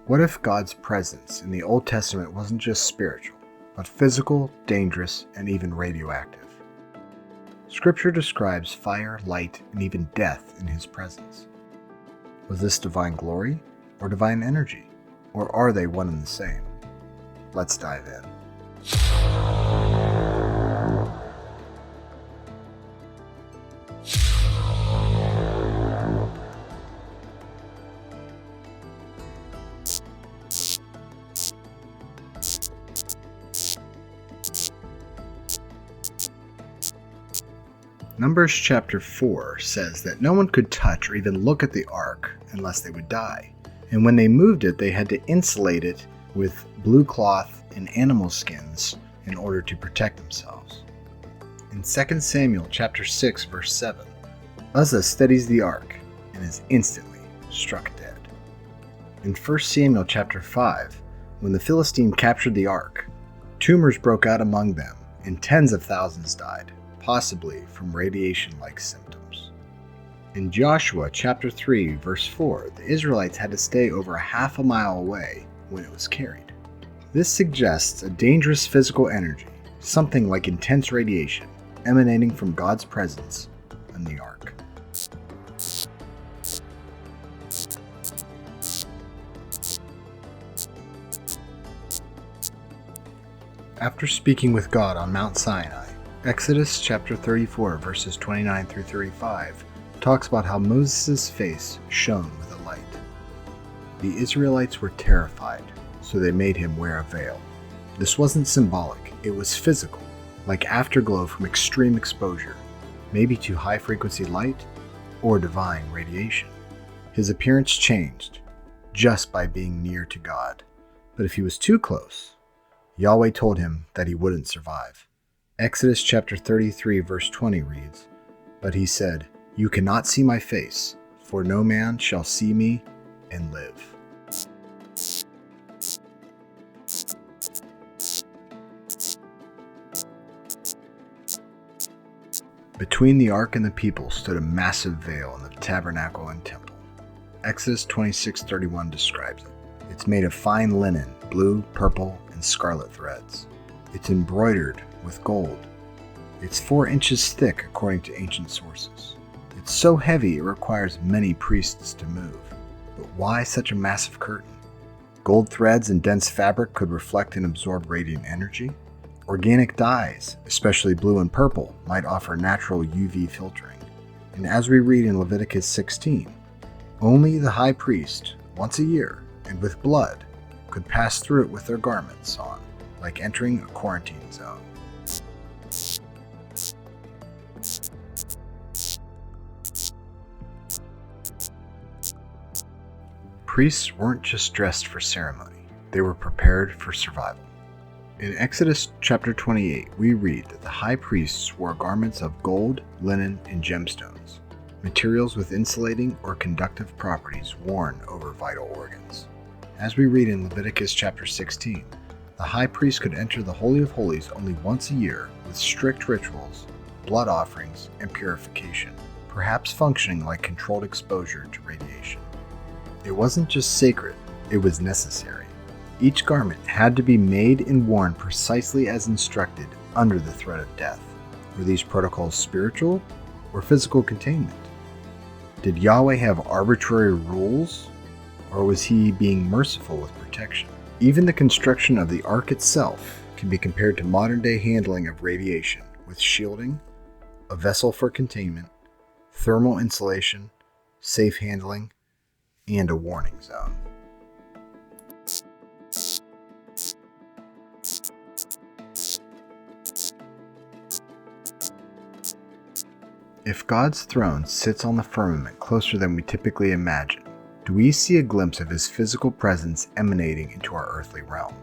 What if God's presence in the Old Testament wasn't just spiritual, but physical, dangerous, and even radioactive? Scripture describes fire, light, and even death in His presence. Was this divine glory or divine energy? Or are they one and the same? Let's dive in. Numbers chapter 4 says that no one could touch or even look at the ark unless they would die. And when they moved it, they had to insulate it with blue cloth and animal skins in order to protect themselves. In 2 Samuel chapter 6 verse 7, Uzzah steadies the ark and is instantly struck dead. In 1 Samuel chapter 5, when the Philistine captured the ark, tumors broke out among them and tens of thousands died, possibly from radiation-like symptoms. In Joshua chapter 3 verse 4, the Israelites had to stay over half a mile away when it was carried. This suggests a dangerous physical energy, something like intense radiation, emanating from God's presence in the ark. After speaking with God on Mount Sinai, Exodus chapter 34 verses 29 through 35 talks about how Moses' face shone with a light. The Israelites were terrified, so they made him wear a veil. This wasn't symbolic, it was physical, like afterglow from extreme exposure, maybe to high-frequency light or divine radiation. His appearance changed just by being near to God. But if he was too close, Yahweh told him that he wouldn't survive. Exodus chapter 33 verse 20 reads, "But he said, 'You cannot see my face, for no man shall see me and live.'" Between the ark and the people stood a massive veil in the tabernacle and temple. Exodus 26:31 describes it. It's made of fine linen, blue, purple, and scarlet threads. It's embroidered with gold. It's 4 inches thick according to ancient sources. It's so heavy it requires many priests to move. But why such a massive curtain? Gold threads and dense fabric could reflect and absorb radiant energy. Organic dyes, especially blue and purple, might offer natural UV filtering. And as we read in Leviticus 16, only the high priest, once a year, and with blood, could pass through it with their garments on, like entering a quarantine zone. Priests weren't just dressed for ceremony, they were prepared for survival. In Exodus chapter 28, we read that the high priests wore garments of gold, linen, and gemstones, materials with insulating or conductive properties worn over vital organs. As we read in Leviticus chapter 16, the high priest could enter the Holy of Holies only once a year with strict rituals, blood offerings, and purification, perhaps functioning like controlled exposure to radiation. It wasn't just sacred, it was necessary. Each garment had to be made and worn precisely as instructed under the threat of death. Were these protocols spiritual or physical containment? Did Yahweh have arbitrary rules, or was he being merciful with protection? Even the construction of the ark itself can be compared to modern-day handling of radiation, with shielding, a vessel for containment, thermal insulation, safe handling, and a warning zone. If God's throne sits on the firmament closer than we typically imagine, do we see a glimpse of his physical presence emanating into our earthly realm?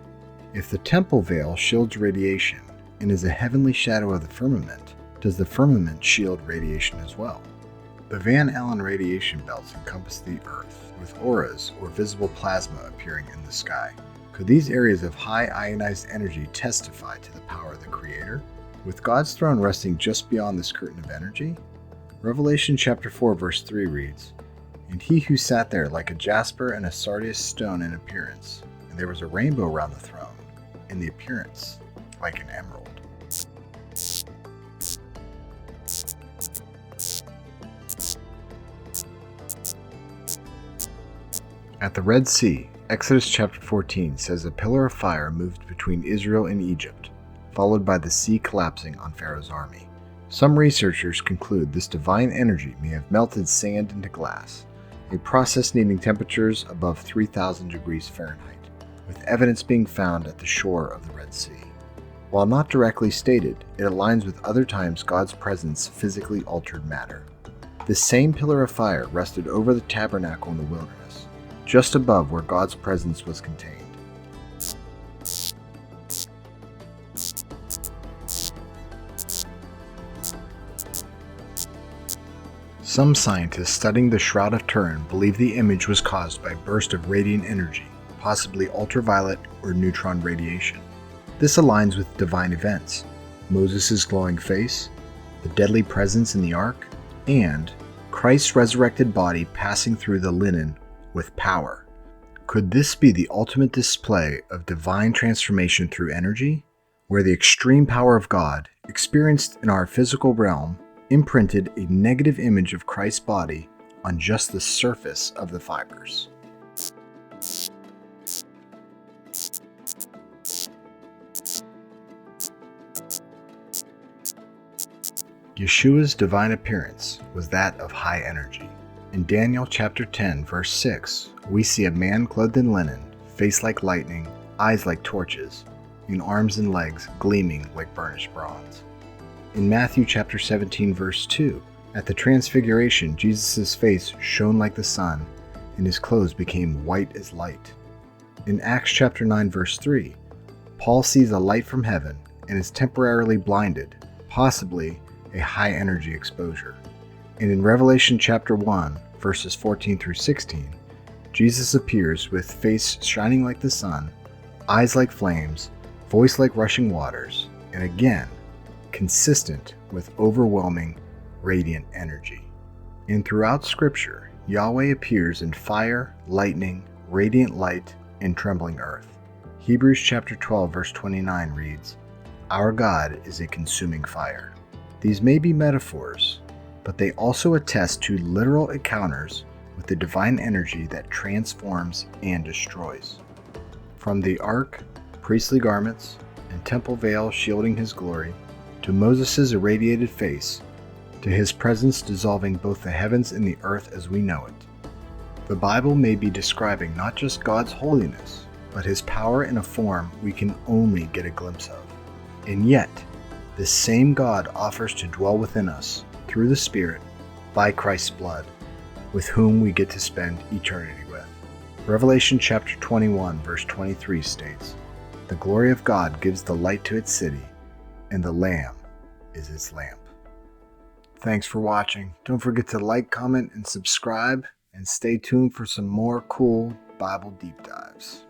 If the temple veil shields radiation and is a heavenly shadow of the firmament, does the firmament shield radiation as well? The Van Allen radiation belts encompass the Earth, with auras or visible plasma appearing in the sky. Could these areas of high ionized energy testify to the power of the Creator? With God's throne resting just beyond this curtain of energy, Revelation chapter 4 verse 3 reads, And he who sat there like a jasper and a sardius stone in appearance, and there was a rainbow round the throne, in the appearance like an emerald. At the Red Sea, Exodus chapter 14 says a pillar of fire moved between Israel and Egypt, followed by the sea collapsing on Pharaoh's army. Some researchers conclude this divine energy may have melted sand into glass, a process needing temperatures above 3,000 degrees Fahrenheit, with evidence being found at the shore of the Red Sea. While not directly stated, it aligns with other times God's presence physically altered matter. This same pillar of fire rested over the tabernacle in the wilderness, just above where God's presence was contained. Some scientists studying the Shroud of Turin believe the image was caused by a burst of radiant energy, possibly ultraviolet or neutron radiation. This aligns with divine events: Moses' glowing face, the deadly presence in the ark, and Christ's resurrected body passing through the linen with power. Could this be the ultimate display of divine transformation through energy, where the extreme power of God, experienced in our physical realm, imprinted a negative image of Christ's body on just the surface of the fibers? Yeshua's divine appearance was that of high energy. In Daniel chapter 10, verse 6, we see a man clothed in linen, face like lightning, eyes like torches, and arms and legs gleaming like burnished bronze. In Matthew chapter 17, verse 2, at the Transfiguration, Jesus' face shone like the sun, and his clothes became white as light. In Acts chapter 9, verse 3, Paul sees a light from heaven and is temporarily blinded, possibly a high-energy exposure. And in Revelation chapter 1, verses 14 through 16, Jesus appears with face shining like the sun, eyes like flames, voice like rushing waters, and again, consistent with overwhelming, radiant energy. And throughout Scripture, Yahweh appears in fire, lightning, radiant light, and trembling earth. Hebrews chapter 12, verse 29 reads, "Our God is a consuming fire." These may be metaphors, but they also attest to literal encounters with the divine energy that transforms and destroys. From the ark, priestly garments, and temple veil shielding his glory, to Moses' irradiated face, to his presence dissolving both the heavens and the earth as we know it. The Bible may be describing not just God's holiness, but his power in a form we can only get a glimpse of. And yet, this same God offers to dwell within us through the Spirit by Christ's blood, with whom we get to spend eternity with. Revelation chapter 21, verse 23 states, "The glory of God gives the light to its city, and the Lamb is its lamp." Thanks for watching. Don't forget to like, comment, and subscribe, and stay tuned for some more cool Bible deep dives.